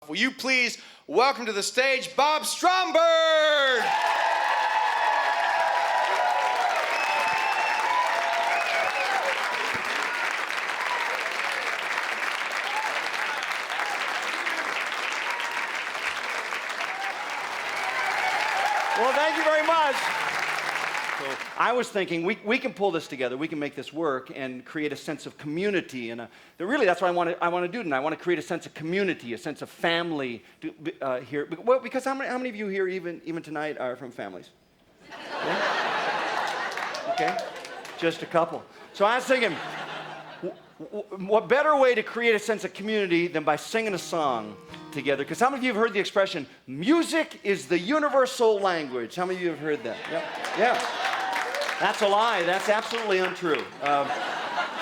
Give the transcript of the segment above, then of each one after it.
Will you please welcome to the stage Bob Stromberg? Well, thank you very much. So I was thinking we can pull this together. We can make this work and create a sense of community. And really, that's what I want to do tonight. I want to create a sense of community, a sense of family here. Well, because how many of you here even tonight are from families? Yeah? Okay, just a couple. So I was thinking, what better way to create a sense of community than by singing a song together? Because how many of you have heard the expression, music is the universal language? How many of you have heard that? Yeah. That's a lie. That's absolutely untrue.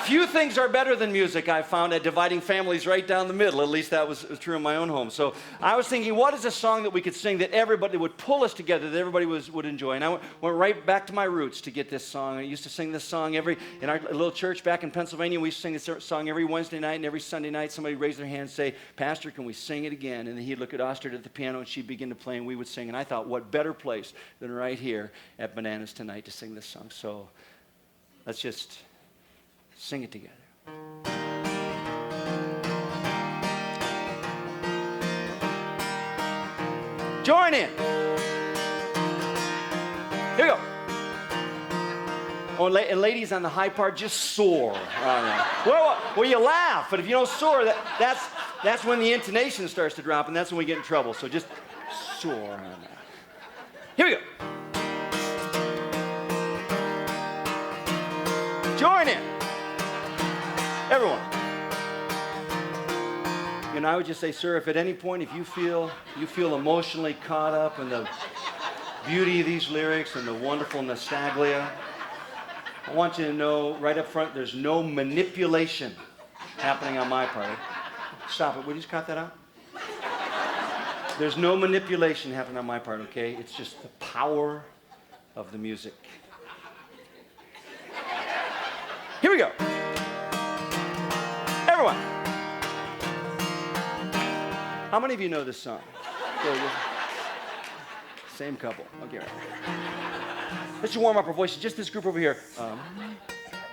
Few things are better than music, I've found, at dividing families right down the middle. At least that was true in my own home. So I was thinking, what is a song that we could sing that everybody would pull us together, that everybody would enjoy? And I went right back to my roots to get this song. I used to sing this song in our little church back in Pennsylvania. We used to sing this song every Wednesday night, and every Sunday night somebody would raise their hand and say, "Pastor, can we sing it again?" And then he'd look at Ostrid at the piano, and she'd begin to play, and we would sing. And I thought, what better place than right here at Bananas tonight to sing this song? So let's just sing it together. Join in. Here we go. Oh, and ladies on the high part, just soar. Well, you laugh, but if you don't soar, that's when the intonation starts to drop, and that's when we get in trouble. So just soar on that. Here we go. Join in. Everyone. And I would just say, sir, if at any point, if you feel emotionally caught up in the beauty of these lyrics and the wonderful nostalgia, I want you to know right up front, there's no manipulation happening on my part. Stop it. Would you just cut that out? There's no manipulation happening on my part, okay? It's just the power of the music. Here we go. Everyone. How many of you know this song? Same couple. Okay. Right. Let's just warm up our voices. Just this group over here.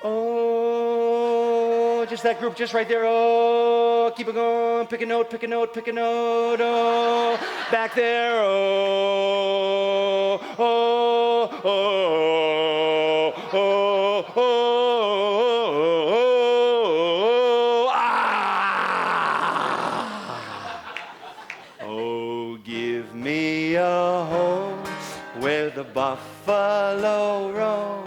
Oh, just that group, just right there. Oh, keep it going. Pick a note, pick a note, pick a note. Oh, back there. Oh, oh, oh, oh, oh, oh. The buffalo roam.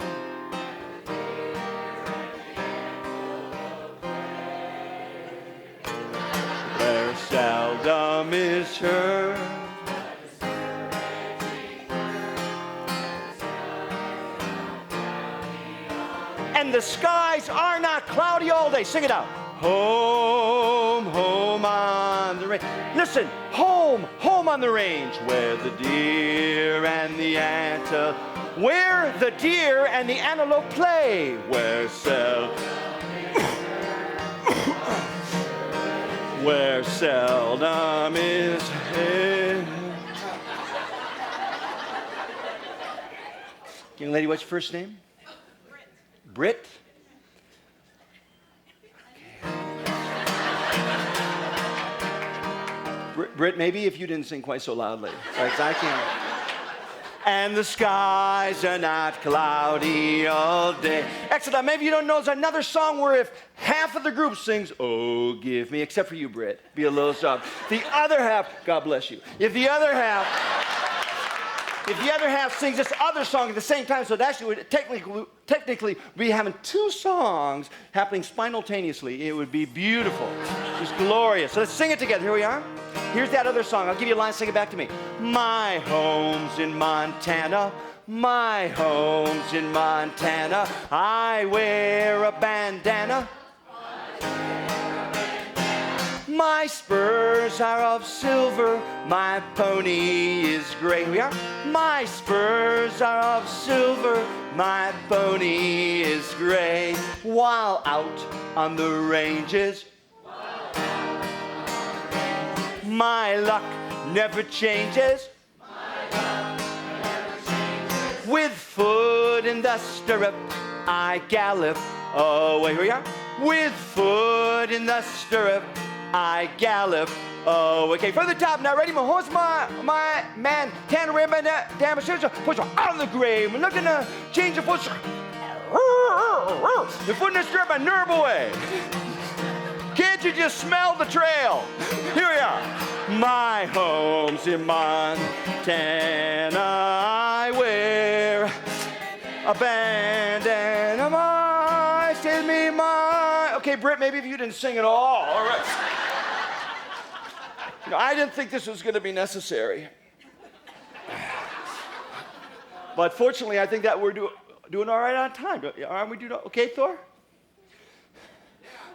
Where seldom is heard and the skies are not cloudy all day. Sing it out. Home, home on the range. Listen, home, home on the range, where the deer and the antelope, where the deer and the antelope play, where where seldom is heard. Young lady, what's your first name? Britt. Britt, maybe if you didn't sing quite so loudly. I can't. And the skies are not cloudy all day. Excellent. Maybe you don't know, there's another song where if half of the group sings, "Oh, give me," except for you, Britt, be a little soft. The other half, God bless you. If the other half sings this other song at the same time, so it actually would technically be having two songs happening simultaneously. It would be beautiful. Just glorious. So let's sing it together. Here we are. Here's that other song. I'll give you a line. Sing it back to me. My home's in Montana. My home's in Montana. I wear a bandana. My spurs are of silver, my pony is gray. Here we are. My spurs are of silver, my pony is gray. While out on the ranges, My luck never changes. With foot in the stirrup, I gallop away. Here we are. With foot in the stirrup, I gallop away. Okay, from the top now. Ready? My horse, my man, panorama, damn, push out of the grave. I'm looking to change the foot. The foot in the stirrup, I nerve away. Can't you just smell the trail? Here we are. My home's in Montana. I wear a bandana. My, save me my. Okay, Britt, maybe if you didn't sing at all. All right. You know, I didn't think this was going to be necessary. But fortunately, I think that we're doing all right on time. Aren't we doing okay, Thor?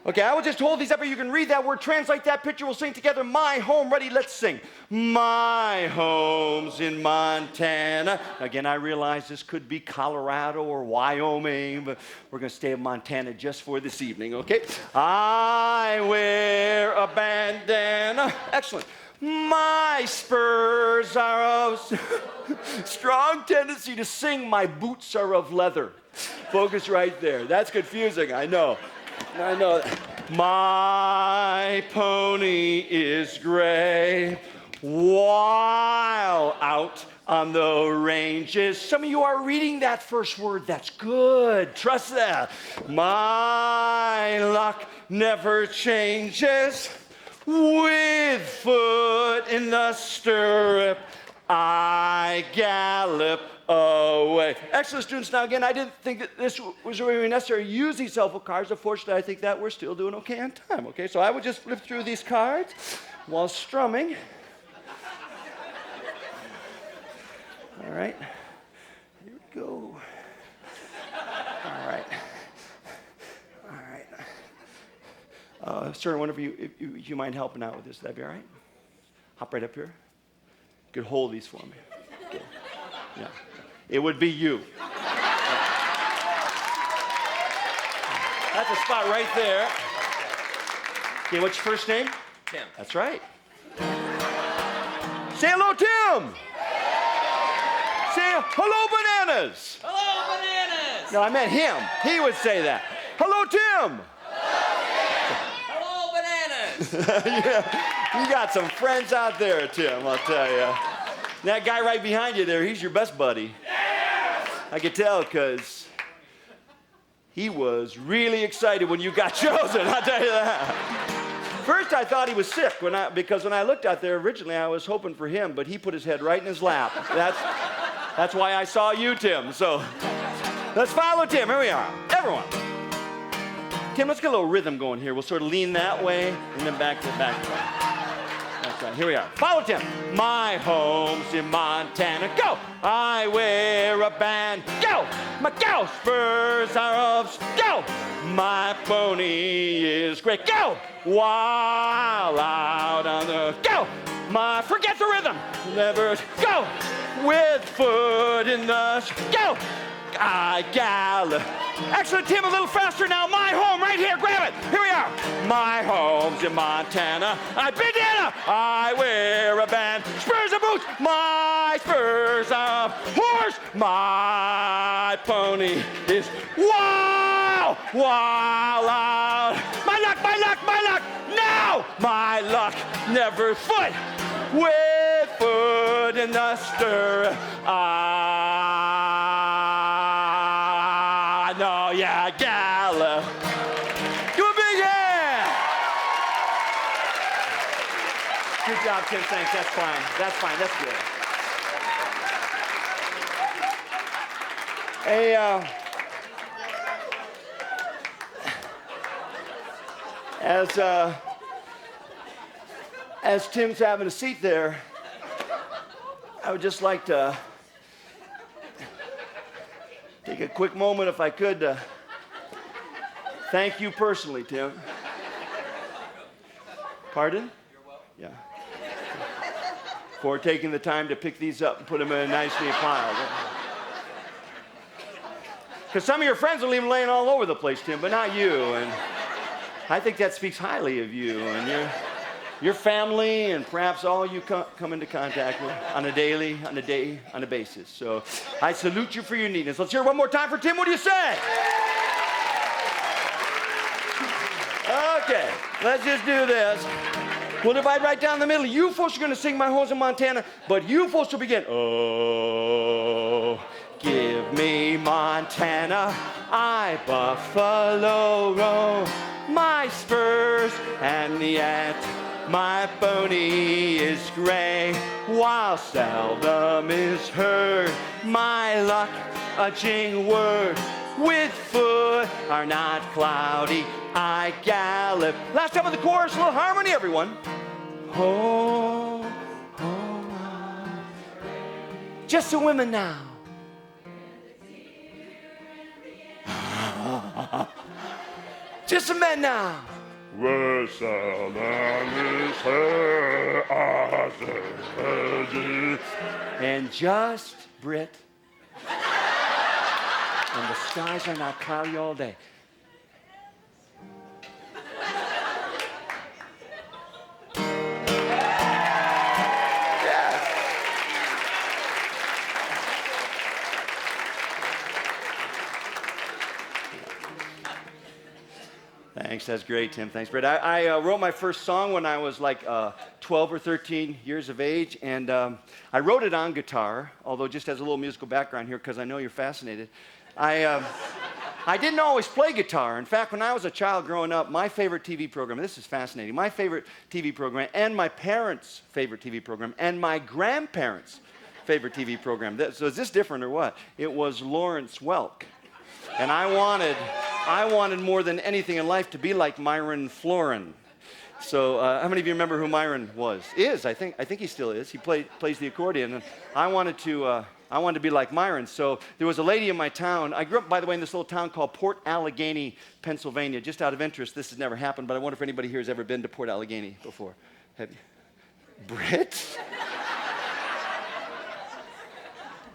Okay, I will just hold these up and you can read that word, translate that picture, we'll sing together. My home, ready, let's sing. My home's in Montana. Again, I realize this could be Colorado or Wyoming, but we're going to stay in Montana just for this evening, okay? I wear a bandana. Excellent. My spurs are of strong tendency to sing. My boots are of leather. Focus right there. That's confusing, I know. I know. My pony is gray while out on the ranges. Some of you are reading that first word. That's good. Trust that. My luck never changes. With foot in the stirrup, I gallop away. Excellent, students. Now, again, I didn't think that this was really necessary to use these helpful cards. Unfortunately, I think that we're still doing okay on time, okay? So I would just flip through these cards while strumming. All right. Here we go. All right. All right. Sir, whenever you mind helping out with this, that'd be all right? Hop right up here. You could hold these for me. Okay. Yeah. It would be you. That's a spot right there. Okay, what's your first name? Tim. That's right. Say hello, Tim. Say hello, bananas. Hello, bananas. No, I meant him. He would say that. Hello, Tim. Hello, bananas. Yeah, you got some friends out there, Tim, I'll tell you. That guy right behind you there, he's your best buddy. I could tell because he was really excited when you got chosen, I'll tell you that. First, I thought he was sick because when I looked out there originally, I was hoping for him, but he put his head right in his lap. That's why I saw you, Tim. So let's follow Tim. Here we are. Everyone. Tim, let's get a little rhythm going here. We'll sort of lean that way and then back to the back. That's right. Here we are. Follow Tim. My home's in Montana. Go! I wear a band. Go! My cow spurs are of. Go! My pony is great. Go! While out on the. Go! My forget the rhythm. Never go. With foot in the. Go! I gallop. Excellent, Tim, a little faster now. My home right here, grab it. Here we are. My home's in Montana. I bandana. I wear a band. Spurs and boots. My spurs are horse. My pony is wow, wow, loud. My luck, my luck, my luck. Now, my luck never foot. With foot in the stir. No, yeah, gallop. Do a big hand. Good job, Tim. Thanks. That's fine. That's fine. That's good. Hey, as Tim's having a seat there, I would just like to take a quick moment, if I could, to thank you personally, Tim. Pardon? You're welcome. Yeah. For taking the time to pick these up and put them in a nice neat pile. Because some of your friends will leave them laying all over the place, Tim, but not you. And I think that speaks highly of you. And your family, and perhaps all you come into contact with on a basis. So I salute you for your neatness. Let's hear it one more time for Tim. What do you say? Okay, let's just do this. We'll divide right down the middle. You folks are going to sing My Home's in Montana, but you folks will begin. Oh, give me Montana, I buffalo roam, my spurs and yet my pony is gray, while seldom is heard my luck a jing word. With foot are not cloudy, I gallop. Last time with the chorus, a little harmony, everyone. Oh, oh, just the women now. Just the men now. And just Brit. And the skies are not cloudy all day. Thanks, that's great, Tim. Thanks, Brett. I wrote my first song when I was like 12 or 13 years of age, and I wrote it on guitar, although just as a little musical background here, because I know you're fascinated. I didn't always play guitar. In fact, when I was a child growing up, my favorite TV program, this is fascinating, my favorite TV program, and my parents' favorite TV program, and my grandparents' favorite TV program, so is this different or what? It was Lawrence Welk. And I wanted more than anything in life to be like Myron Florin. So how many of you remember who Myron was? I think he still is. He plays the accordion. And I wanted to be like Myron. So there was a lady in my town. I grew up, by the way, in this little town called Port Allegheny, Pennsylvania. Just out of interest, this has never happened, but I wonder if anybody here has ever been to Port Allegheny before. Have you? Brit?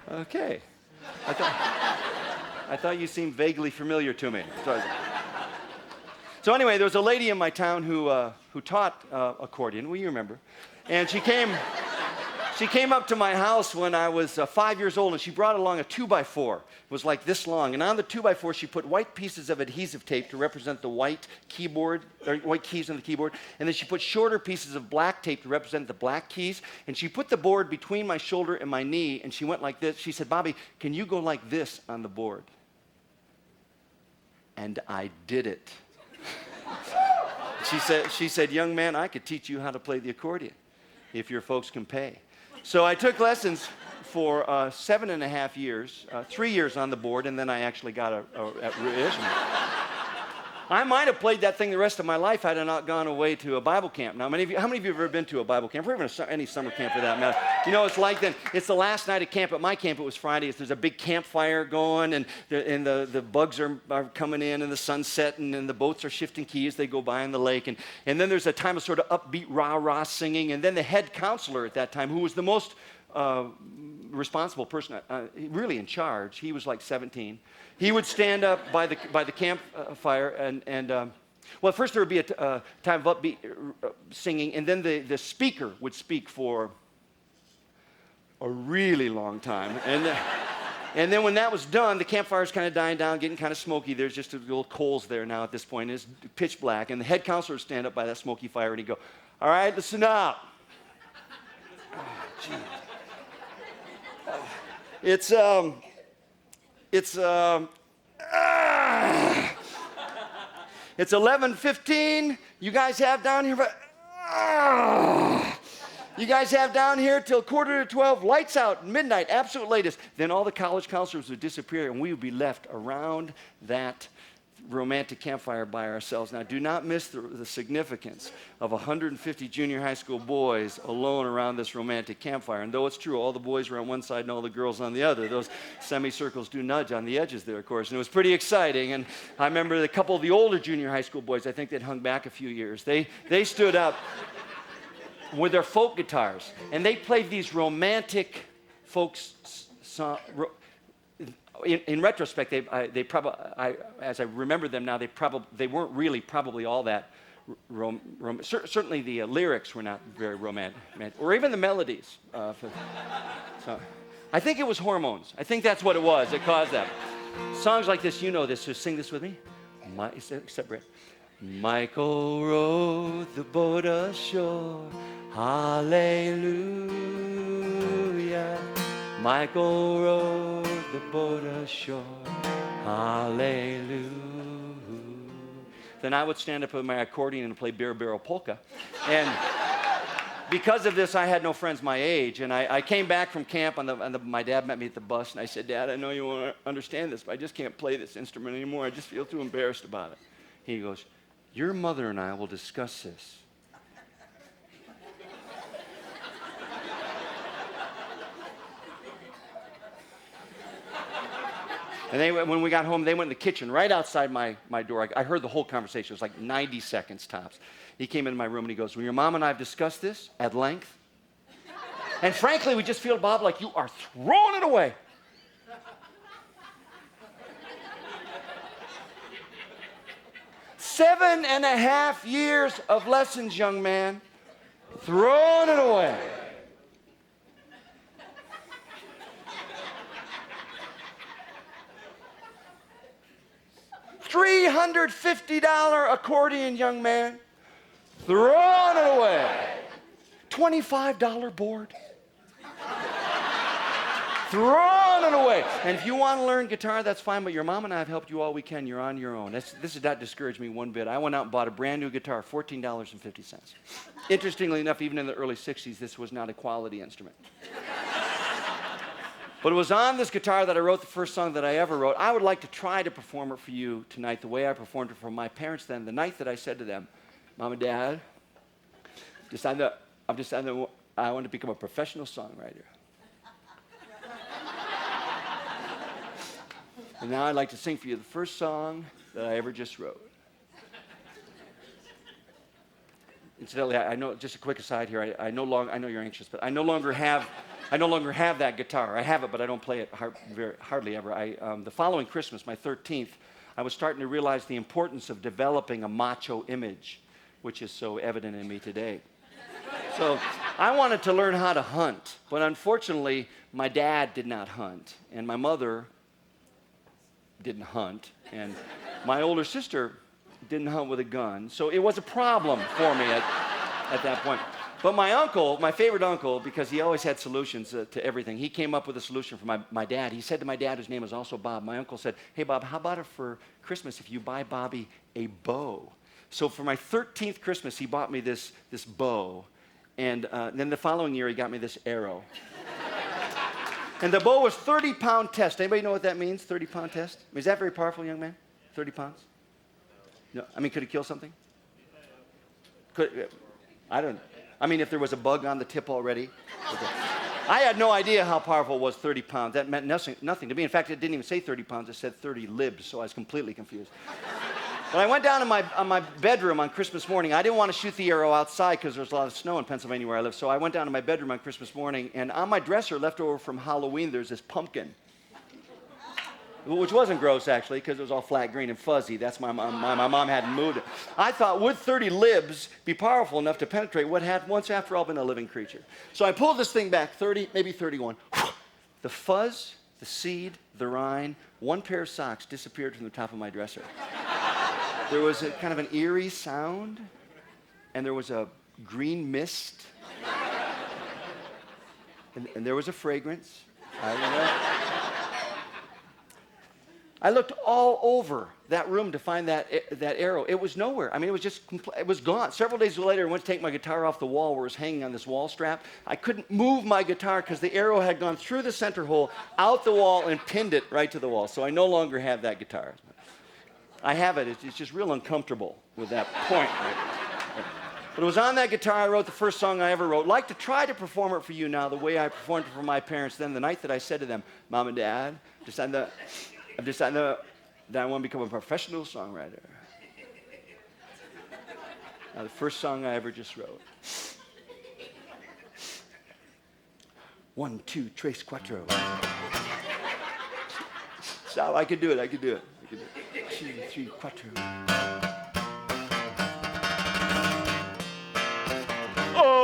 Okay. I thought you seemed vaguely familiar to me. So anyway, there was a lady in my town who taught accordion. Well, you remember. And she came up to my house when I was 5 years old, and she brought along a 2x4. It was like this long. And on the 2x4, she put white pieces of adhesive tape to represent the white keyboard, or white keys on the keyboard. And then she put shorter pieces of black tape to represent the black keys. And she put the board between my shoulder and my knee, and she went like this. She said, "Bobby, can you go like this on the board?" And I did it. She said, "Young man, I could teach you how to play the accordion if your folks can pay." So I took lessons for 7.5 years, 3 years on the board, and then I actually got a revision. I might have played that thing the rest of my life had I not gone away to a Bible camp. Now, how many of you have ever been to a Bible camp, or even any summer camp for that matter? You know, it's like then, it's the last night of camp. At my camp, it was Friday. There's a big campfire going, and the bugs are coming in, and the sun's setting, and the boats are shifting keys. They go by on the lake, and then there's a time of sort of upbeat rah-rah singing, and then the head counselor at that time, who was the most responsible person, really in charge. He was like 17. He would stand up by the campfire and well, first there would be a time of upbeat singing, and then the speaker would speak for a really long time. And then when that was done, the campfire's kind of dying down, getting kind of smoky. There's just a little coals there now at this point. It's pitch black, and the head counselor would stand up by that smoky fire, and he'd go, "All right, listen up." Oh, geez. It's 11:15. You guys have down here, you guys have down here till 11:45. Lights out, midnight, absolute latest. Then all the college counselors would disappear, and we would be left around that romantic campfire by ourselves. Now, do not miss the significance of 150 junior high school boys alone around this romantic campfire. And though it's true, all the boys were on one side and all the girls on the other, those semicircles do nudge on the edges there, of course. And it was pretty exciting. And I remember a couple of the older junior high school boys, I think they'd hung back a few years. They stood up with their folk guitars, and they played these romantic folk songs. In retrospect, they probably, as I remember them now, they weren't really probably all that certainly the lyrics were not very romantic, or even the melodies. So I think it was hormones. I think that's what it was that caused that. Songs like this, you know this, so sing this with me. Except Brett. Michael rowed the boat ashore, hallelujah. Michael rowed the boat ashore, hallelujah. Then I would stand up with my accordion and play Beer Barrel Polka. And because of this, I had no friends my age. And I came back from camp, and my dad met me at the bus, and I said, Dad, I know you won't understand this, but I just can't play this instrument anymore. I just feel too embarrassed about it. He goes, your mother and I will discuss this. And when we got home, they went in the kitchen right outside my door. I heard the whole conversation. It was like 90 seconds tops. He came into my room and he goes, well, your mom and I have discussed this at length. And frankly, we just feel, Bob, like you are throwing it away. Seven and a half years of lessons, young man. Throwing it away. $350 accordion, young man. Throwing it away. $25 board. Throwing it away. And if you want to learn guitar, that's fine, but your mom and I have helped you all we can. You're on your own. This did not discourage me one bit. I went out and bought a brand new guitar, $14.50. Interestingly enough, even in the early 60s, this was not a quality instrument. But it was on this guitar that I wrote the first song that I ever wrote. I would like to try to perform it for you tonight the way I performed it for my parents then, the night that I said to them, Mom and Dad, I want to become a professional songwriter. And now I'd like to sing for you the first song that I ever just wrote. Incidentally, I know, just a quick aside here, I know you're anxious, but I no longer have that guitar. I have it, but I don't play it hardly ever. The following Christmas, my 13th, I was starting to realize the importance of developing a macho image, which is so evident in me today. So I wanted to learn how to hunt, but unfortunately, my dad did not hunt, and my mother didn't hunt, and my older sister didn't hunt with a gun, so it was a problem for me at that point. But my uncle, my favorite uncle, because he always had solutions to everything, he came up with a solution for my dad. He said to my dad, whose name is also Bob, my uncle said, hey, Bob, how about it for Christmas if you buy Bobby a bow? So for my 13th Christmas, he bought me this bow, and then the following year, he got me this arrow. And the bow was 30-pound test. Anybody know what that means, 30-pound test? I mean, is that very powerful, young man? 30 pounds? No, I mean, could it kill something? I mean, if there was a bug on the tip already. Okay. I had no idea how powerful it was, 30 pounds. That meant nothing to me. In fact, it didn't even say 30 pounds. It said 30 libs, so I was completely confused. But I went down to my bedroom on Christmas morning. I didn't want to shoot the arrow outside because there's a lot of snow in Pennsylvania where I live. So I went down to my bedroom on Christmas morning, and on my dresser, left over from Halloween, there's this pumpkin. Which wasn't gross, actually, because it was all flat green and fuzzy. That's my mom hadn't moved it. I thought, would 30 libs be powerful enough to penetrate what had once, after all, been a living creature? So I pulled this thing back, 30, maybe 31. The fuzz, the seed, the rind, one pair of socks disappeared from the top of my dresser. There was a kind of an eerie sound, and there was a green mist, and there was a fragrance. I looked all over that room to find that arrow. It was nowhere. I mean, it was gone. Several days later, I went to take my guitar off the wall where it was hanging on this wall strap. I couldn't move my guitar because the arrow had gone through the center hole, out the wall, and pinned it right to the wall. So I no longer have that guitar. I have it. It's just real uncomfortable with that point. Right? But it was on that guitar I wrote the first song I ever wrote. I'd like to try to perform it for you now the way I performed it for my parents then, the night that I said to them, Mom and Dad, I've decided that I want to become a professional songwriter. Now, the first song I ever just wrote. 1, 2, 3, 4. So I could do it. 2, 3, 4.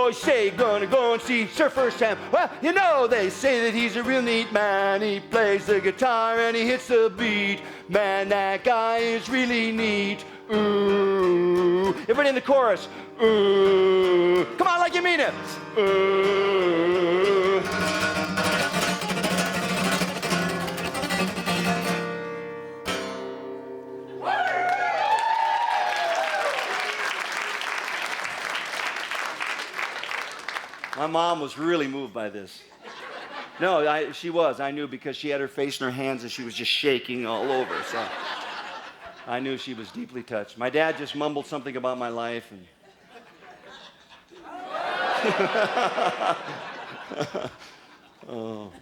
boys say gonna go and see Surfer Sam. Well, you know, they say that he's a real neat man. He plays the guitar and he hits the beat. Man, that guy is really neat. Ooh. Everybody in the chorus. Ooh. Come on, like you mean it. Ooh. My mom was really moved by this. No, she was. I knew because she had her face in her hands and she was just shaking all over. So I knew she was deeply touched. My dad just mumbled something about my life. And oh.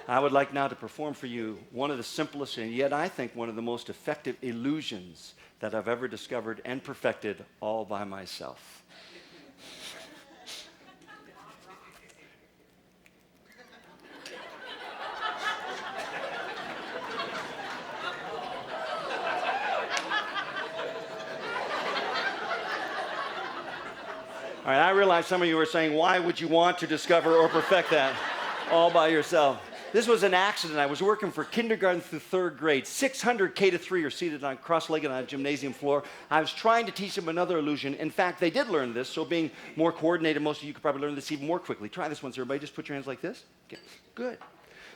I would like now to perform for you one of the simplest and yet I think one of the most effective illusions that I've ever discovered and perfected all by myself. All right, I realize some of you are saying, why would you want to discover or perfect that all by yourself? This was an accident. I was working for kindergarten through third grade. 600 K-3 are seated on cross-legged on a gymnasium floor. I was trying to teach them another illusion. In fact, they did learn this, so being more coordinated, most of you could probably learn this even more quickly. Try this once, everybody. Just put your hands like this. Okay. Good.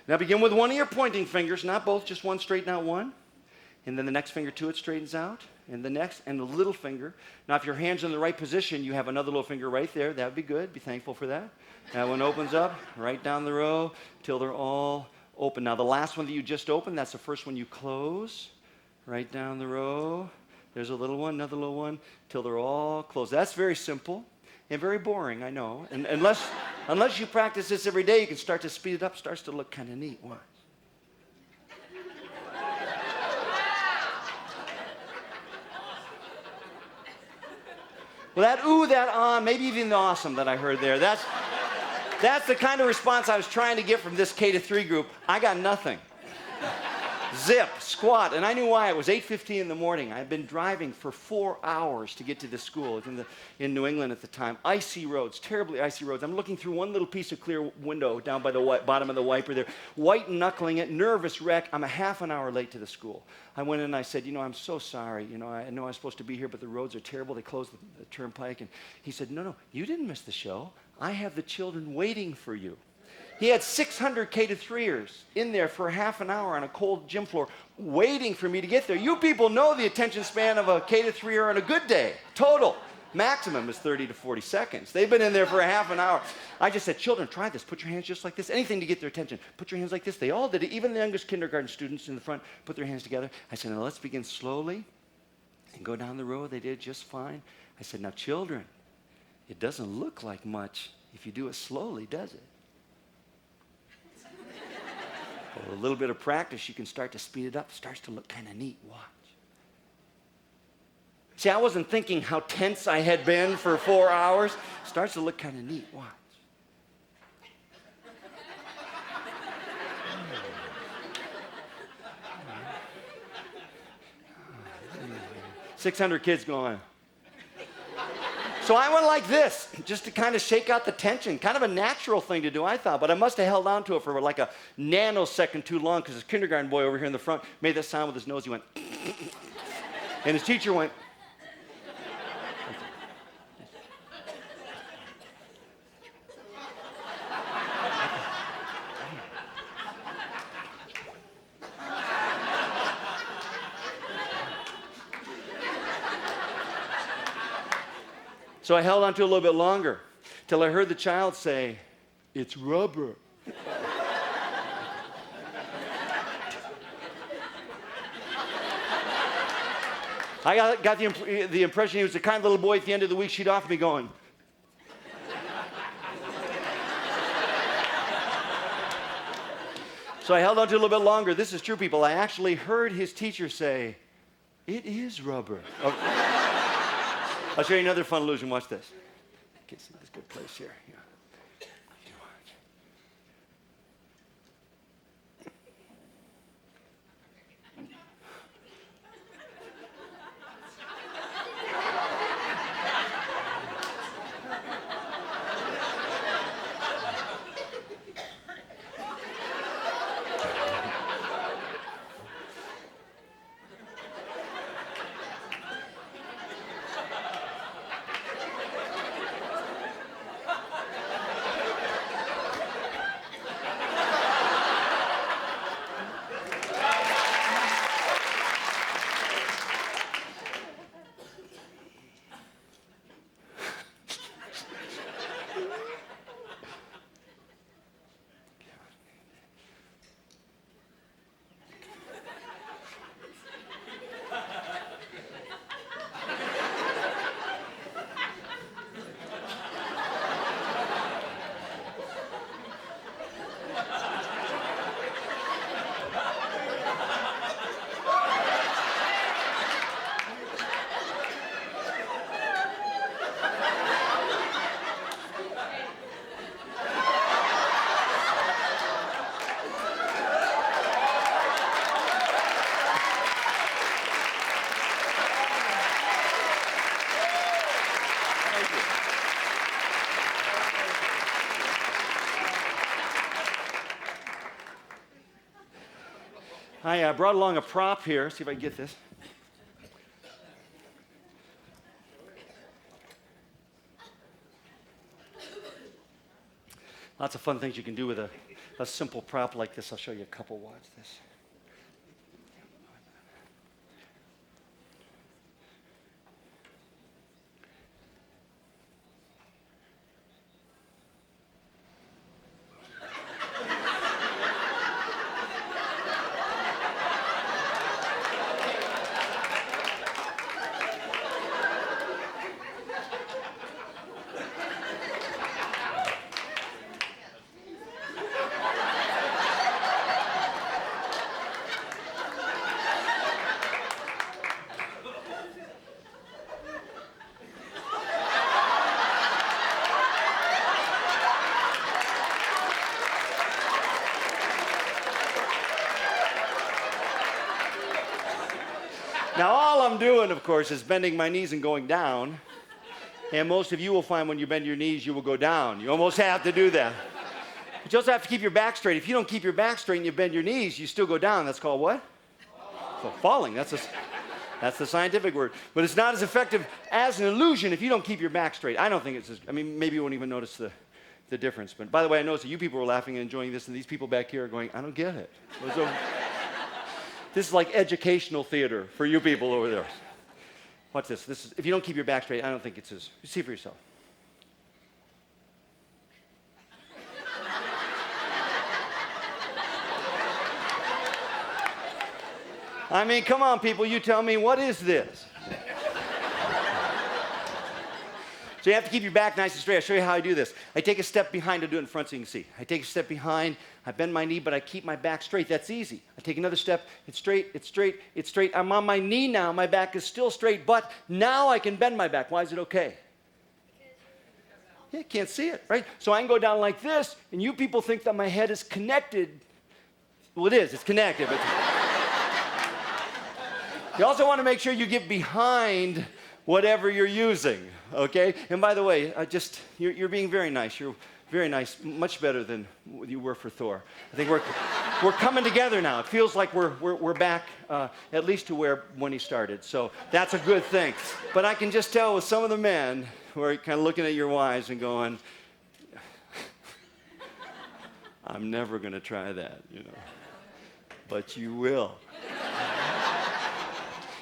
Now begin with one of your pointing fingers, not both, just one, straighten out one. And then the next finger to it straightens out. And the next, and the little finger. Now, if your hand's in the right position, you have another little finger right there. That would be good. Be thankful for that. That one opens up right down the row till they're all open. Now, the last one that you just opened, that's the first one you close. Right down the row. There's a little one, another little one, till they're all closed. That's very simple and very boring, I know. And unless you practice this every day, you can start to speed it up. Starts to look kind of neat. Watch. Well, that ooh, that ah, maybe even the awesome that I heard there, that's the kind of response I was trying to get from this K-3 group. I got nothing. Zip, squat, and I knew why. It was 8:15 in the morning. I had been driving for 4 hours to get to this school. It was in New England at the time. Icy roads, terribly icy roads. I'm looking through one little piece of clear window down by the bottom of the wiper there, white knuckling it, nervous wreck. I'm a half an hour late to the school. I went in and I said, I'm so sorry. I know I was supposed to be here, but the roads are terrible. They closed the turnpike. And he said, no, you didn't miss the show. I have the children waiting for you. He had 600 K-3ers in there for half an hour on a cold gym floor waiting for me to get there. You people know the attention span of a K-3er on a good day. Total. Maximum is 30 to 40 seconds. They've been in there for a half an hour. I just said, children, try this. Put your hands just like this. Anything to get their attention. Put your hands like this. They all did it. Even the youngest kindergarten students in the front put their hands together. I said, now let's begin slowly and go down the row. They did just fine. I said, now children, it doesn't look like much if you do it slowly, does it? With a little bit of practice, you can start to speed it up. It starts to look kind of neat. Watch. See, I wasn't thinking how tense I had been for 4 hours. It starts to look kind of neat. Watch. 600 kids going. So I went like this, just to kind of shake out the tension. Kind of a natural thing to do, I thought, but I must have held on to it for like a nanosecond too long because this kindergarten boy over here in the front made that sound with his nose. He went, and his teacher went. So I held on to it a little bit longer till I heard the child say, "It's rubber." I got the impression he was the kind of little boy at the end of the week she'd off me going. So I held on to it a little bit longer. This is true, people. I actually heard his teacher say, "It is rubber." Oh. I'll show you another fun illusion. Watch this. Get this good place here. Yeah. I brought along a prop here. See if I can get this. Lots of fun things you can do with a simple prop like this. I'll show you a couple. Watch this. Now, all I'm doing, of course, is bending my knees and going down. And most of you will find when you bend your knees, you will go down. You almost have to do that. But you also have to keep your back straight. If you don't keep your back straight and you bend your knees, you still go down. That's called what? So falling. That's the scientific word. But it's not as effective as an illusion if you don't keep your back straight. I don't think it's as, I mean, maybe you won't even notice the difference. But by the way, I noticed that you people were laughing and enjoying this, and these people back here are going, I don't get it. This is like educational theater for you people over there. Watch this. This is, if you don't keep your back straight, I don't think it's as, see for yourself. I mean, come on, people, you tell me, what is this? So you have to keep your back nice and straight. I'll show you how I do this. I take a step behind. I'll do it in front so you can see. I take a step behind. I bend my knee, but I keep my back straight. That's easy. I take another step. It's straight, it's straight, it's straight. I'm on my knee now. My back is still straight, but now I can bend my back. Why is it okay? Yeah, can't see it, right? So I can go down like this, and you people think that my head is connected. Well, it is. It's connected. But you also want to make sure you get behind whatever you're using, okay? And by the way, you're being very nice. You're very nice, much better than you were for Thor. I think we're coming together now. It feels like we're back at least to where when he started. So that's a good thing. But I can just tell with some of the men who are kind of looking at your wives and going, I'm never going to try that, you know. But you will.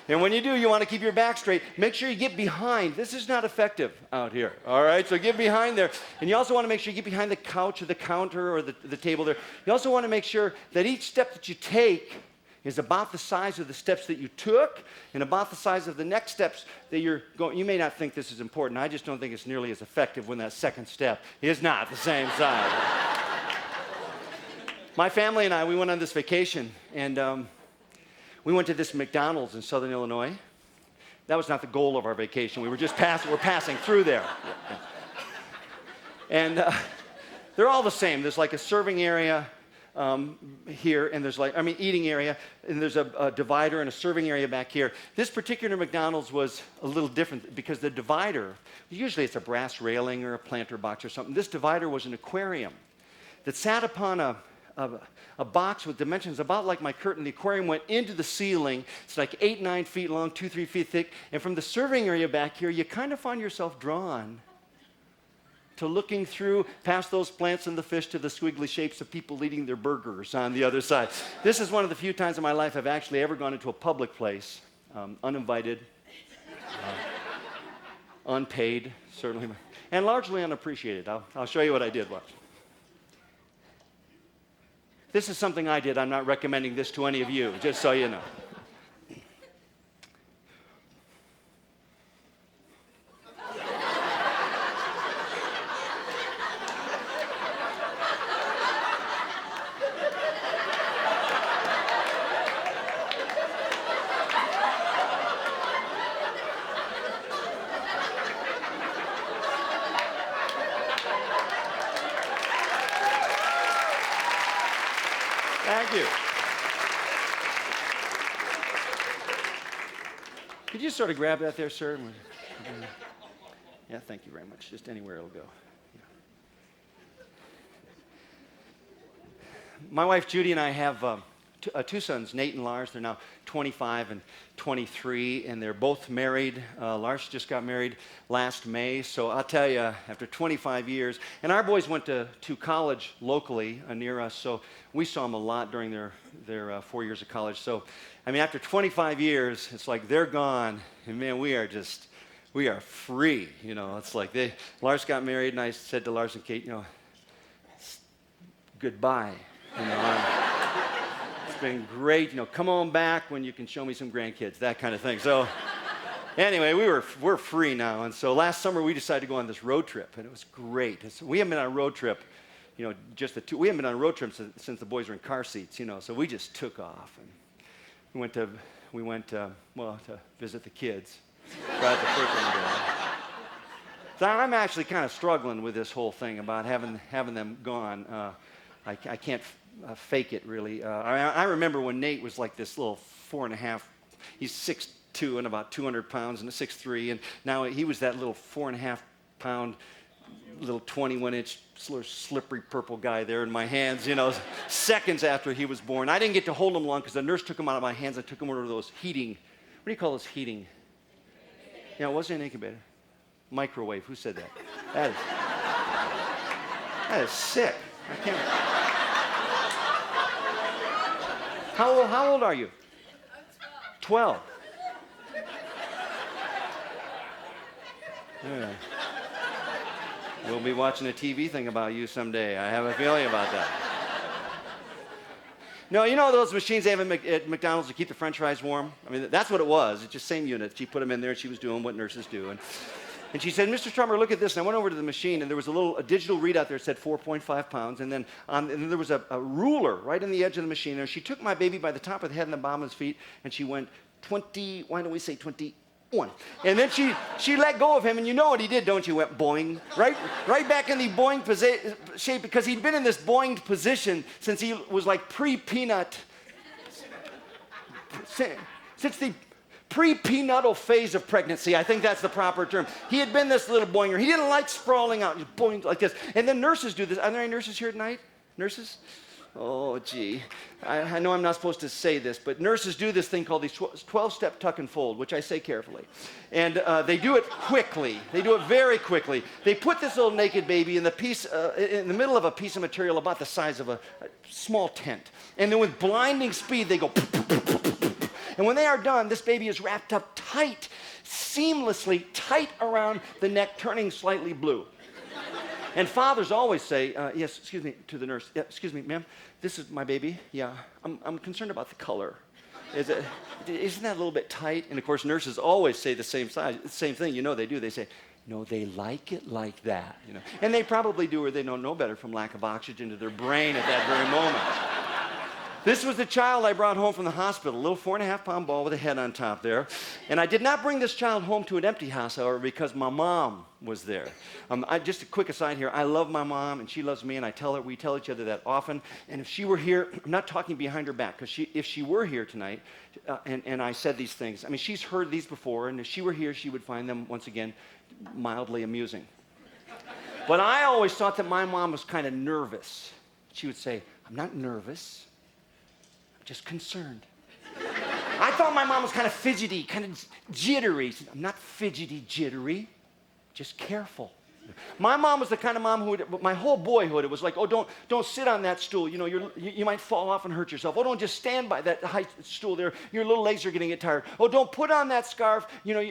And when you do, you want to keep your back straight. Make sure you get behind. This is not effective out here, all right? So get behind there. And you also want to make sure you get behind the couch or the counter or the table there. You also want to make sure that each step that you take is about the size of the steps that you took and about the size of the next steps that you're going. You may not think this is important. I just don't think it's nearly as effective when that second step is not the same size. My family and I, we went on this vacation, and we went to this McDonald's in Southern Illinois. That was not the goal of our vacation. We were just passing through there. And they're all the same. There's like a serving area here, and there's eating area, and there's a divider and a serving area back here. This particular McDonald's was a little different because the divider, usually it's a brass railing or a planter box or something. This divider was an aquarium that sat upon a box with dimensions about like my curtain. The aquarium went into the ceiling. It's like 8-9 feet long, 2-3 feet thick. And from the serving area back here, you kind of find yourself drawn to looking through past those plants and the fish to the squiggly shapes of people eating their burgers on the other side. This is one of the few times in my life I've actually ever gone into a public place, uninvited, unpaid, certainly, and largely unappreciated. I'll show you what I did. Watch. This is something I did. I'm not recommending this to any of you, just so you know. Thank you. Could you sort of grab that there, sir? Yeah, thank you very much. Just anywhere it'll go. Yeah. My wife Judy and I have two sons, Nate and Lars. They're now 25 and 23, and they're both married. Lars just got married last May. So I'll tell you, after 25 years, and our boys went to college locally near us, so we saw them a lot during their 4 years of college. So, I mean, after 25 years, it's like they're gone, and man, we are free. You know, it's like Lars got married, and I said to Lars and Kate, you know, goodbye. You know, it's been great. You know, come on back when you can show me some grandkids, that kind of thing. So anyway, we're free now. And so last summer we decided to go on this road trip, and it was great. We haven't been on a road trip, you know, just the two. We haven't been on a road trip since the boys were in car seats, you know. So we just took off, and we went to visit the kids. Right at the freaking door. So I'm actually kind of struggling with this whole thing about having them gone. I can't fake it, really. I remember when Nate was like this little 4.5, he's 6'2" and about 200 pounds and 6'3", and now he was that little 4.5 pound, little 21-inch slippery purple guy there in my hands, you know, seconds after he was born. I didn't get to hold him long because the nurse took him out of my hands. I took him over to those heating, what do you call those heating? Yeah, it wasn't an incubator. Microwave. Who said that? That is sick. I can't. How old are you? I'm 12. Yeah. We'll be watching a TV thing about you someday. I have a feeling about that. No, you know those machines they have at McDonald's to keep the French fries warm? I mean, that's what it was. It's just same unit. She put them in there, and she was doing what nurses do. And she said, Mr. Stromberg, look at this. And I went over to the machine, and there was a digital readout there that said 4.5 pounds. And then there was a ruler right on the edge of the machine. And she took my baby by the top of the head and the bottom of his feet, and she went 20, why don't we say 21? And then she let go of him, and you know what he did, don't you? Went boing, right back in the boing shape, because he'd been in this boinged position since he was like pre-peanut, since the pre-peanutal phase of pregnancy. I think that's the proper term. He had been this little boinger. He didn't like sprawling out, just boing like this. And then nurses do this. Are there any nurses here tonight? Nurses? Oh, gee. I know I'm not supposed to say this, but nurses do this thing called the 12-step tuck and fold, which I say carefully. And they do it quickly. They do it very quickly. They put this little naked baby in the middle of a piece of material about the size of a small tent. And then with blinding speed, they go. And when they are done, this baby is wrapped up tight, seamlessly tight around the neck, turning slightly blue. And fathers always say, yes, excuse me, to the nurse, yeah, excuse me, ma'am, this is my baby. Yeah, I'm concerned about the color. Isn't that a little bit tight? And of course, nurses always say the same thing. You know they do. They say, no, they like it like that. You know, and they probably do, or they don't know better from lack of oxygen to their brain at that very moment. This was the child I brought home from the hospital, a little 4.5-pound ball with a head on top there. And I did not bring this child home to an empty house, however, because my mom was there. Just a quick aside here, I love my mom, and she loves me, and we tell each other that often. And if she were here, I'm not talking behind her back, because if she were here tonight, and I said these things, I mean, she's heard these before, and if she were here, she would find them, once again, mildly amusing. But I always thought that my mom was kind of nervous. She would say, I'm not nervous. Just concerned. I thought my mom was kind of fidgety, kind of jittery. I'm not fidgety, jittery, just careful. My mom was the kind of mom who my whole boyhood, it was like, oh, don't sit on that stool. You know, you might fall off and hurt yourself. Oh, don't just stand by that high stool there. Your little legs are going to get tired. Oh, don't put on that scarf. You know,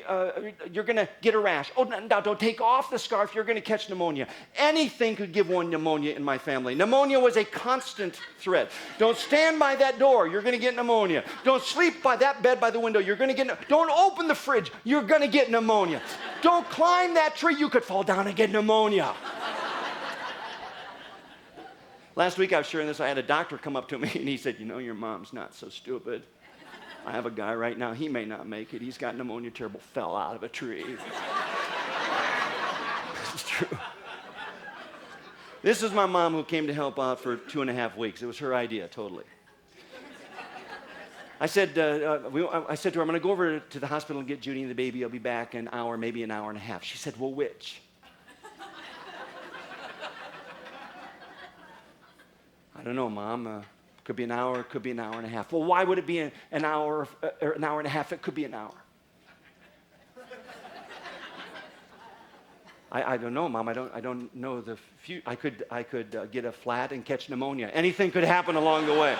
you're going to get a rash. Oh, no, don't take off the scarf. You're going to catch pneumonia. Anything could give one pneumonia in my family. Pneumonia was a constant threat. Don't stand by that door. You're going to get pneumonia. Don't sleep by that bed by the window. You're going to get Don't open the fridge. You're going to get pneumonia. Don't climb that tree. You could fall down and get pneumonia. Last week I was sharing this. I had a doctor come up to me and he said, you know, your mom's not so stupid. I have a guy right now. He may not make it. He's got pneumonia terrible. Fell out of a tree. It's true. This is my mom who came to help out for 2.5 weeks. It was her idea, totally. I said to her, I'm going to go over to the hospital and get Judy and the baby. I'll be back in an hour, maybe an hour and a half. She said, well, which? I don't know, Mom. Could be an hour, could be an hour and a half. Well, why would it be an hour or an hour and a half? It could be an hour. I don't know, Mom. I don't know the future. I could get a flat and catch pneumonia. Anything could happen along the way.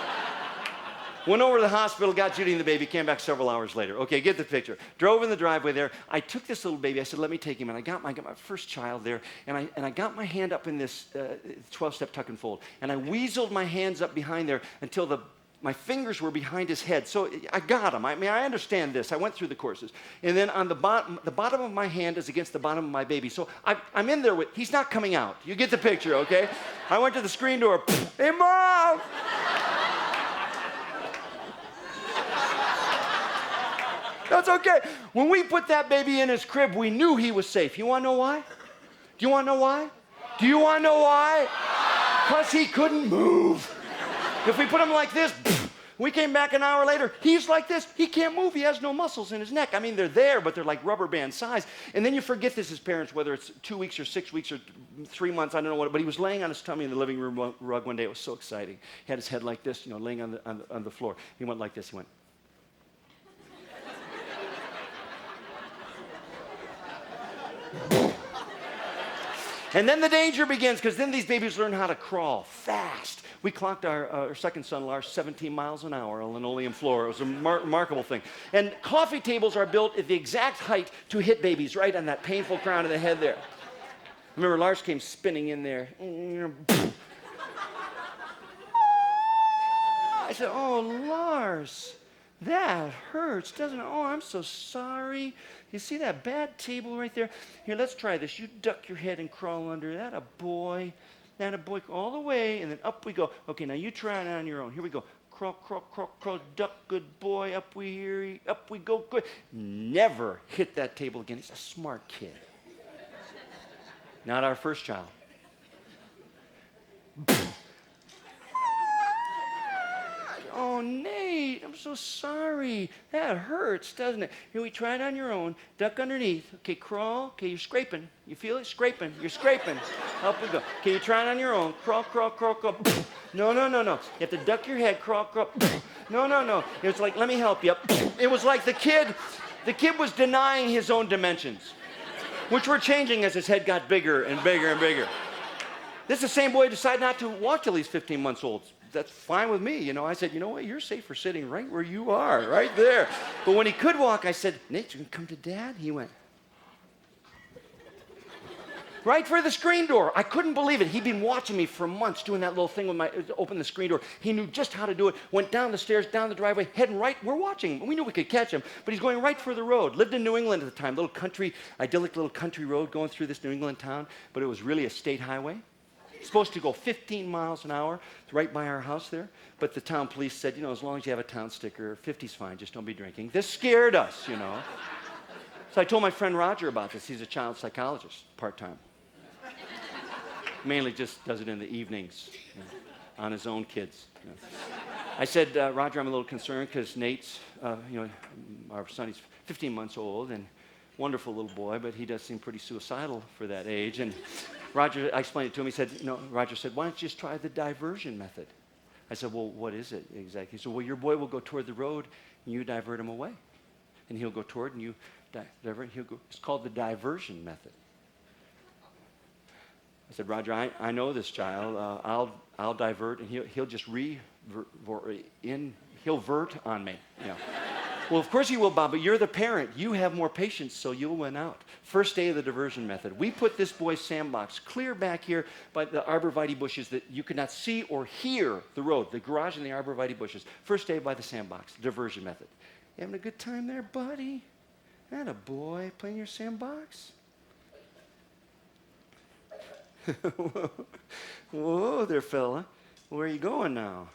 Went over to the hospital, got Judy and the baby, came back several hours later. Okay, get the picture. Drove in the driveway there. I took this little baby. I said, let me take him. And I got my first child there. And I got my hand up in this 12-step tuck and fold. And I weaseled my hands up behind there until my fingers were behind his head. So I got him. I mean, I understand this. I went through the courses. And then on the bottom of my hand is against the bottom of my baby. So I'm in there he's not coming out. You get the picture, okay? I went to the screen door. Hey, Mom! That's okay. When we put that baby in his crib, we knew he was safe. You want to know why? Do you want to know why? Do you want to know why? Because he couldn't move. If we put him like this, we came back an hour later, he's like this. He can't move. He has no muscles in his neck. I mean, they're there, but they're like rubber band size. And then you forget this as parents, whether it's 2 weeks or 6 weeks or 3 months, I don't know what, but he was laying on his tummy in the living room rug one day. It was so exciting. He had his head like this, laying on the floor. He went like this. He went. And then the danger begins, because then these babies learn how to crawl fast. We clocked our second son, Lars, 17 miles an hour on linoleum floor. It was a remarkable thing. And coffee tables are built at the exact height to hit babies, right on that painful crown of the head there. I remember Lars came spinning in there. I said, oh, Lars, that hurts, doesn't it? Oh, I'm so sorry. You see that bad table right there? Here, let's try this. You duck your head and crawl under. That a boy. That a boy. All the way, and then up we go. Okay, now you try it on your own. Here we go. Crawl, crawl, crawl, crawl. Duck, good boy. Up we go. Good. Never hit that table again. He's a smart kid. Not our first child. Oh, Nate, I'm so sorry. That hurts, doesn't it? Here, we try it on your own. Duck underneath. Okay, crawl. Okay, you're scraping. You feel it? Scraping. You're scraping. Up we go. Okay, you try it on your own. Crawl, crawl, crawl, crawl. No. You have to duck your head. Crawl, crawl. No. It was like, let me help you. It was like the kid was denying his own dimensions, which were changing as his head got bigger and bigger and bigger. This is the same boy who decided not to walk till he's 15 months old. That's fine with me. I said, you know what? You're safe for sitting right where you are, right there. But when he could walk, I said, Nate, you can come to Dad? He went. Right for the screen door. I couldn't believe it. He'd been watching me for months doing that little thing open the screen door. He knew just how to do it. Went down the stairs, down the driveway, heading right. We're watching. We knew we could catch him, but he's going right for the road. Lived in New England at the time. Idyllic little country road going through this New England town, but it was really a state highway. Supposed to go 15 miles an hour right by our house there. But the town police said, as long as you have a town sticker, 50's fine, just don't be drinking. This scared us, So I told my friend Roger about this. He's a child psychologist, part-time. Mainly just does it in the evenings, on his own kids. I said, Roger, I'm a little concerned because Nate's, our son, he's 15 months old and wonderful little boy, but he does seem pretty suicidal for that age. And Roger, I explained it to him. He said, Roger said, why don't you just try the diversion method? I said, well, what is it exactly? He said, well, your boy will go toward the road and you divert him away. And he'll go toward and you divert, it's called the diversion method. I said, Roger, I know this child. I'll divert and he'll just he'll vert on me. Well, of course he will, Bob, but you're the parent. You have more patience, so you'll win out. First day of the diversion method. We put this boy's sandbox clear back here by the arborvitae bushes that you could not see or hear the road, the garage and the arborvitae bushes. First day by the sandbox, diversion method. You having a good time there, buddy? That a boy playing your sandbox? Whoa there, fella. Where are you going now?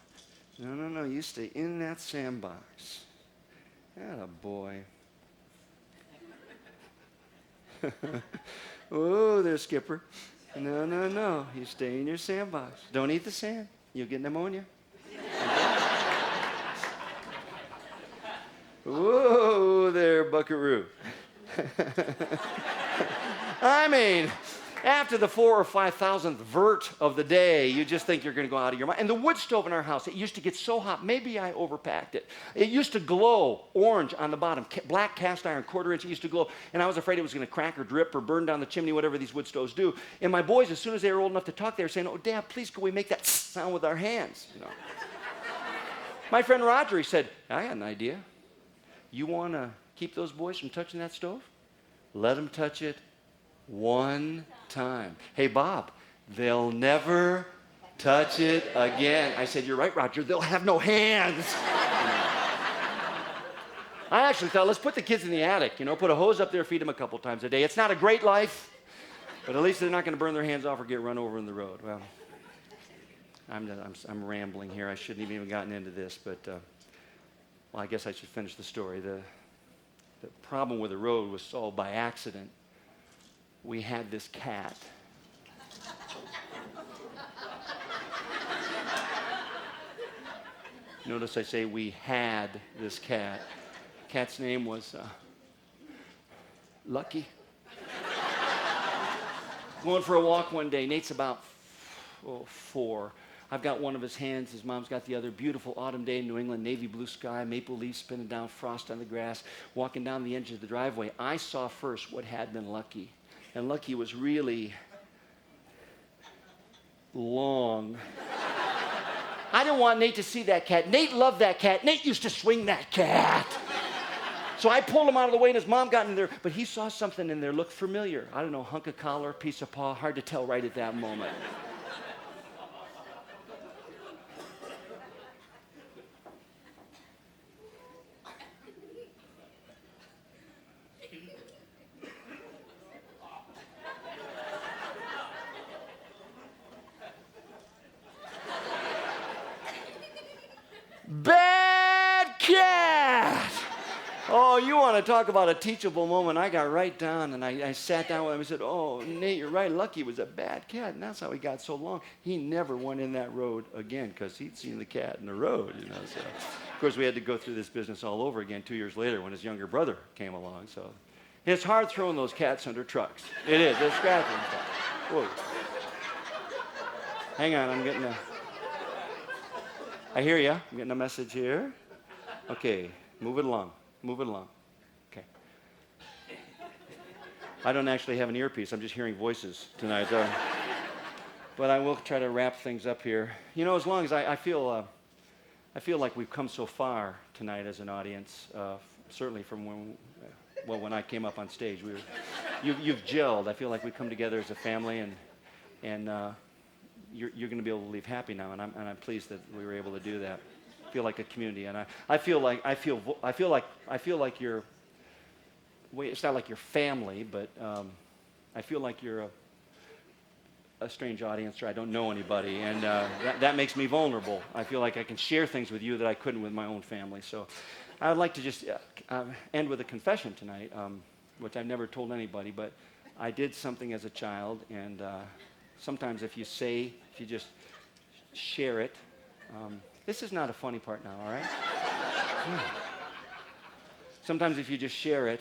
No. You stay in that sandbox. Atta boy. Whoa there, Skipper. No. You stay in your sandbox. Don't eat the sand. You'll get pneumonia. Whoa there, buckaroo. I mean, After the 4,000th or 5,000th vert of the day, you just think you're going to go out of your mind. And the wood stove in our house, it used to get so hot, maybe I overpacked it. It used to glow orange on the bottom, black cast iron, quarter-inch, it used to glow. And I was afraid it was going to crack or drip or burn down the chimney, whatever these wood stoves do. And my boys, as soon as they were old enough to talk, they were saying, "Oh, Dad, please can we make that sound with our hands?" You know. My friend Roger, he said, "I got an idea. You want to keep those boys from touching that stove? Let them touch it one time. Hey, Bob, they'll never touch it again." I said, "You're right, Roger. They'll have no hands." I actually thought, let's put the kids in the attic, put a hose up there, feed them a couple times a day. It's not a great life, but at least they're not going to burn their hands off or get run over in the road. Well, I'm rambling here. I shouldn't have even gotten into this, but well, I guess I should finish the story. The problem with the road was solved by accident. We had this cat. Notice I say we had this cat. Cat's name was Lucky. Going for a walk one day. Nate's about 4. I've got one of his hands. His mom's got the other. Beautiful autumn day in New England. Navy blue sky. Maple leaves spinning down. Frost on the grass. Walking down the edge of the driveway. I saw first what had been Lucky. And Lucky was really long. I didn't want Nate to see that cat. Nate loved that cat. Nate used to swing that cat. So I pulled him out of the way, and his mom got in there. But he saw something in there looked familiar. I don't know, hunk of collar, piece of paw. Hard to tell right at that moment. Bad cat! Oh, you want to talk about a teachable moment. I got right down and I sat down with him and said, "Oh, Nate, you're right. Lucky was a bad cat." And that's how he got so long. He never went in that road again because he'd seen the cat in the road, So, of course, we had to go through this business all over again 2 years later when his younger brother came along. So it's hard throwing those cats under trucks. It is. They're scratching stuff. Whoa. Hang on. I'm getting I hear you. I'm getting a message here. Okay. Move it along. Move it along. Okay. I don't actually have an earpiece. I'm just hearing voices tonight. But I will try to wrap things up here. As long as I feel like we've come so far tonight as an audience, certainly from when I came up on stage. You've gelled. I feel like we've come together as a family, and you're going to be able to leave happy now, and I'm pleased that we were able to do that. Feel like a community, and I feel like you're. Well, it's not like you're family, but I feel like you're a strange audience, or I don't know anybody, and that makes me vulnerable. I feel like I can share things with you that I couldn't with my own family. So, I would like to just end with a confession tonight, which I've never told anybody, but I did something as a child, and sometimes if you just share it. This is not a funny part now, all right? Sometimes if you just share it,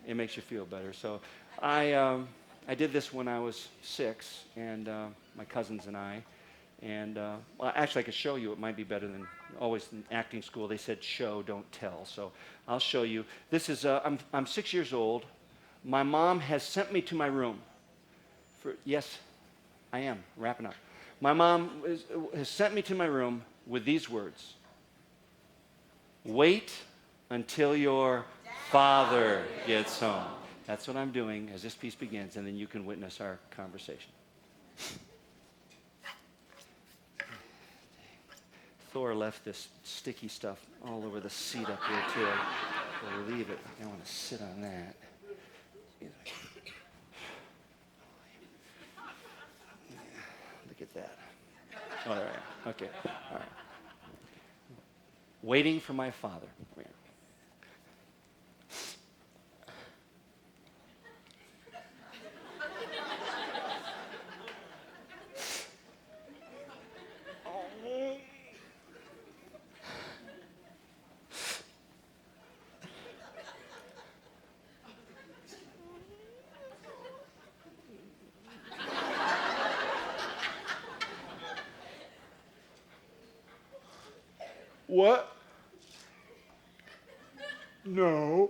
it makes you feel better. So I did this when I was 6, and my cousins and I. And well, actually, I could show you. It might be better than always in acting school. They said show, don't tell. So I'll show you. This is, I'm 6 years old. My mom has sent me to my room. Yes, I am wrapping up. My mom has sent me to my room with these words. Wait until your father gets home. That's what I'm doing as this piece begins, and then you can witness our conversation. Thor left this sticky stuff all over the seat up here, too. We'll leave it. I want to sit on that. Look at that. Oh, there I am. Okay. All right. Waiting for my father. What? No.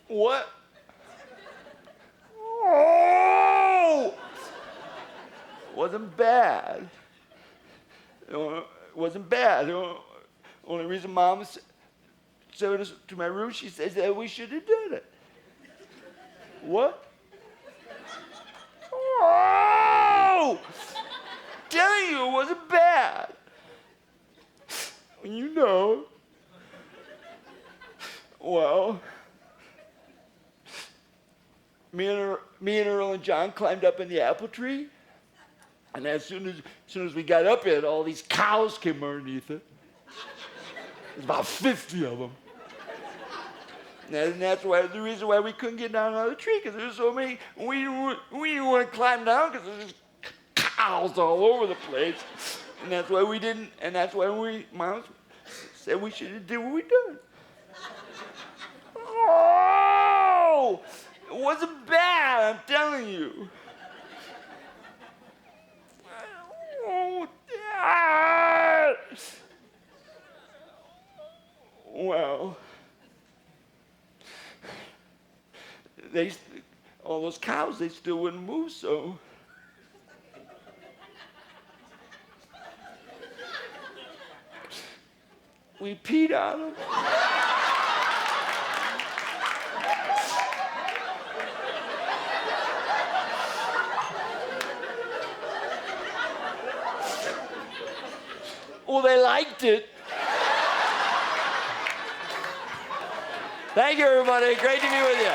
What? Oh! Wasn't bad. It wasn't bad. The only reason Mom sent us to my room, she says that we should have done it. What? Oh! Telling you, it wasn't bad. You know. Well, me and Earl and John climbed up in the apple tree, and as soon as we got up it, all these cows came underneath it. There's about 50 of them. And that's why the reason why we couldn't get down out of the tree, because there's so many. We didn't want to climb down because there's just cows all over the place, and that's why we didn't. And that's why Mom said we should have did what we done. Oh, it wasn't bad, I'm telling you. Oh, Dad. Well, all those cows, they still wouldn't move, so. We peed on them. Well, they liked it. Thank you, everybody. Great to be with you.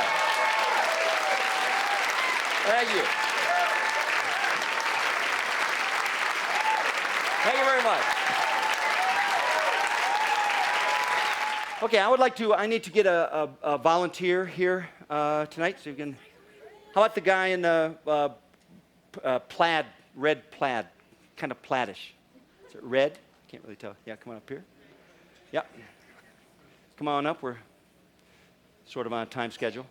Thank you. Thank you very much. Okay, I need to get a volunteer here tonight, so you can, how about the guy in plaid, red plaid, kind of plaidish. Is it red? Can't really tell. Yeah, come on up here. Yeah. Come on up. We're sort of on a time schedule.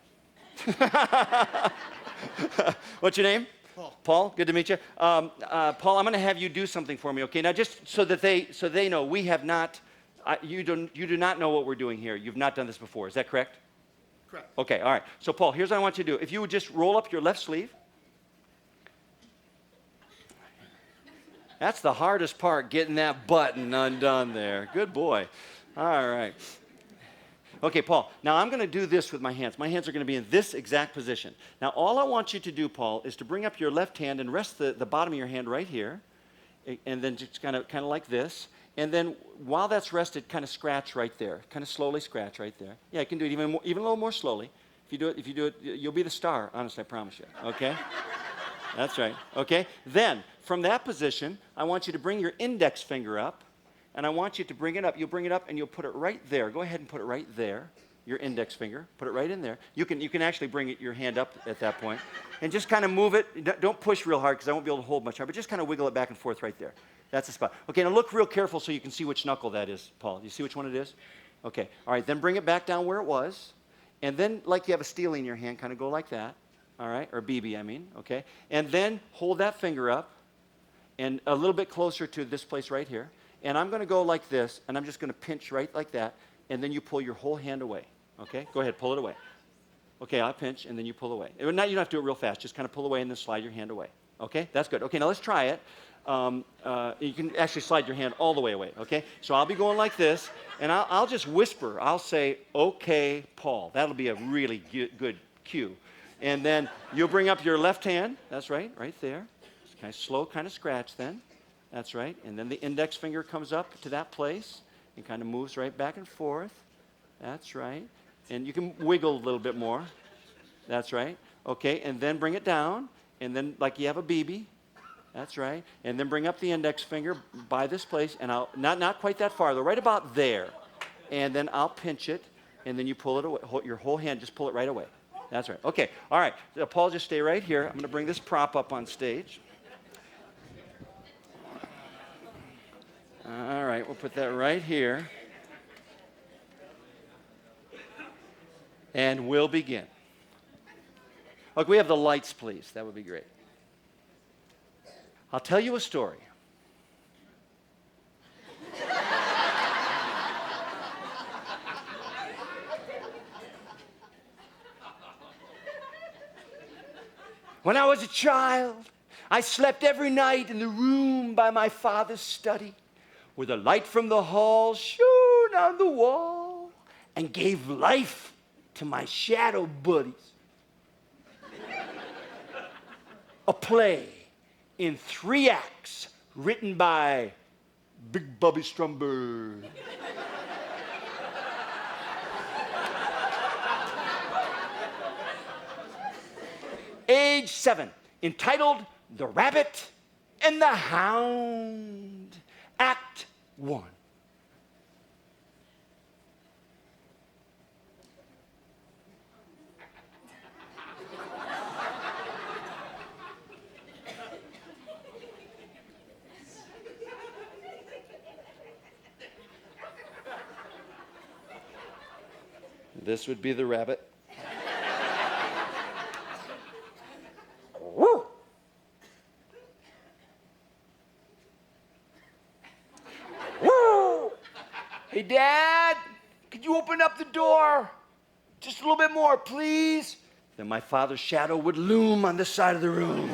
What's your name? Paul. Paul, good to meet you. Paul, I'm going to have you do something for me, okay? Now, just so they know, we have not, you do not know what we're doing here. You've not done this before. Is that correct? Correct. Okay, all right. So, Paul, here's what I want you to do. If you would just roll up your left sleeve. That's the hardest part, getting that button undone there. Good boy. All right. Okay, Paul, now I'm going to do this with my hands. My hands are going to be in this exact position. Now, all I want you to do, Paul, is to bring up your left hand and rest the bottom of your hand right here, and then just kind of like this. And then while that's rested, kind of scratch right there. Kind of slowly scratch right there. Yeah, you can do it even a little more slowly. If you do it, you'll be the star, honestly, I promise you. Okay? That's right. Okay? Then, from that position, I want you to bring your index finger up, and I want you to bring it up. You'll bring it up, and you'll put it right there. Go ahead and put it right there, your index finger. Put it right in there. You can actually bring your hand up at that point, and just kind of move it. Don't push real hard, because I won't be able to hold much hard, but just kind of wiggle it back and forth right there. That's the spot. Okay, now look real careful so you can see which knuckle that is, Paul. You see which one it is? Okay. All right, then bring it back down where it was, and then like you have a steely in your hand, kind of go like that. All right, or BB, I mean, okay? And then hold that finger up and a little bit closer to this place right here. And I'm going to go like this, and I'm just going to pinch right like that, and then you pull your whole hand away, okay? Go ahead, pull it away. Okay, I'll pinch, and then you pull away. Now you don't have to do it real fast. Just kind of pull away and then slide your hand away, okay? That's good. Okay, now let's try it. You can actually slide your hand all the way away, okay? So I'll be going like this, and I'll just whisper. I'll say, okay, Paul. That'll be a really good cue. And then you'll bring up your left hand. That's right, right there. Just kind of slow, kind of scratch then. That's right. And then the index finger comes up to that place and kind of moves right back and forth. That's right. And you can wiggle a little bit more. That's right. Okay, and then bring it down. And then like you have a BB. That's right. And then bring up the index finger by this place. And I'll, not quite that far, though, right about there. And then I'll pinch it. And then you pull it away. Your whole hand, just pull it right away. That's right. Okay. All right. So Paul, just stay right here. I'm going to bring this prop up on stage. All right. We'll put that right here. And we'll begin. Okay, we have the lights, please. That would be great. I'll tell you a story. When I was a child, I slept every night in the room by my father's study, where the light from the hall shone on the wall and gave life to my shadow buddies. A play in 3 acts written by Big Bobby Stromberg. Age 7, entitled The Rabbit and the Hound, Act 1. This would be the rabbit. Woo! Woo! Hey, Dad, could you open up the door? Just a little bit more, please. Then my father's shadow would loom on the side of the room.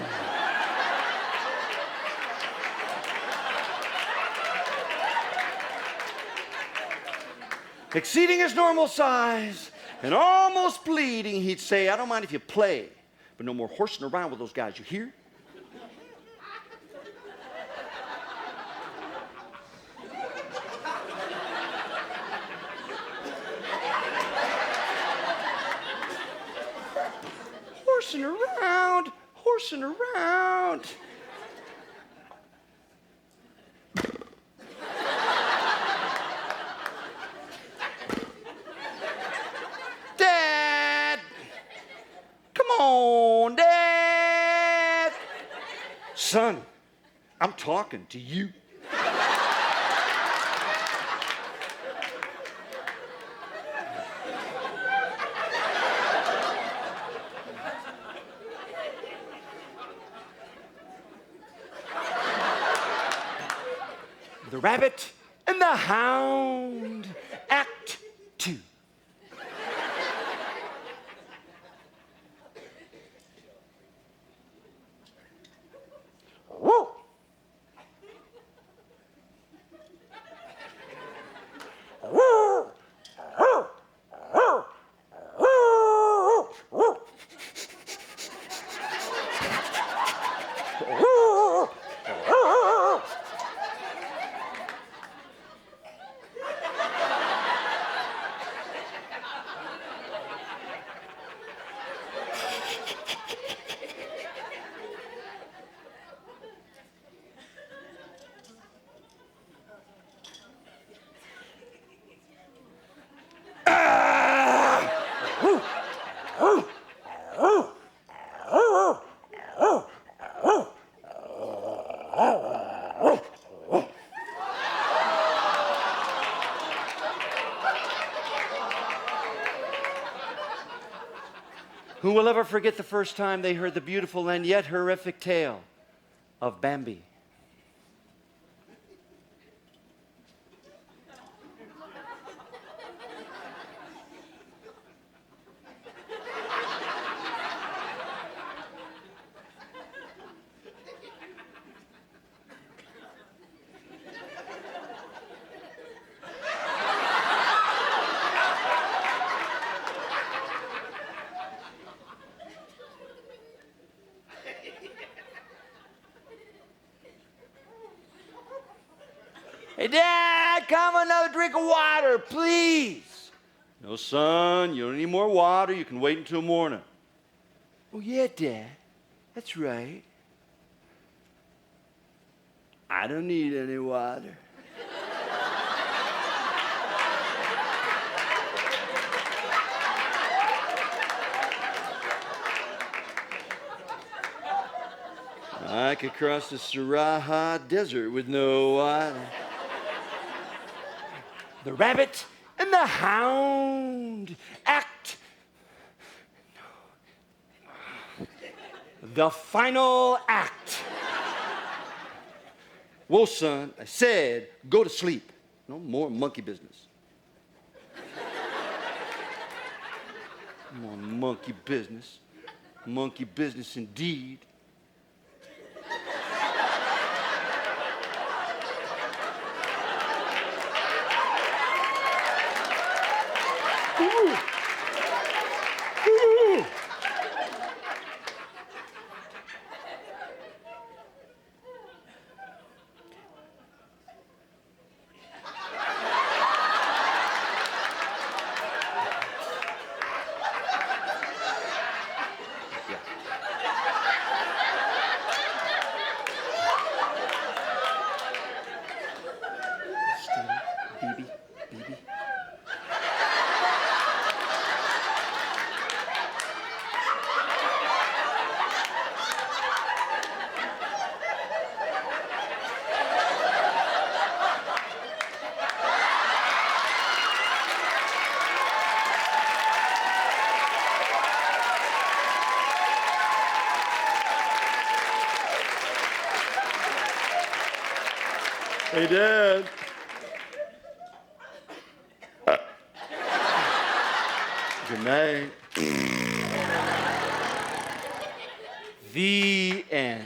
Exceeding his normal size and almost bleeding, he'd say, I don't mind if you play, but no more horsing around with those guys, you hear? Horsing around. Dad! Come on, Dad! Son, I'm talking to you. The Rabbit and the Hound, Act 2. Woo! Woo! Who will ever forget the first time they heard the beautiful and yet horrific tale of Bambi? Hey, Dad, come another drink of water, please. No, son, you don't need more water. You can wait until morning. Oh, yeah, Dad, that's right. I don't need any water. I could cross the Sahara Desert with no water. The Rabbit and the Hound, Act. The final act. Whoa, son, I said go to sleep. No more monkey business. No more monkey business. Monkey business indeed. BB. Hey, Dad. Good night. The end.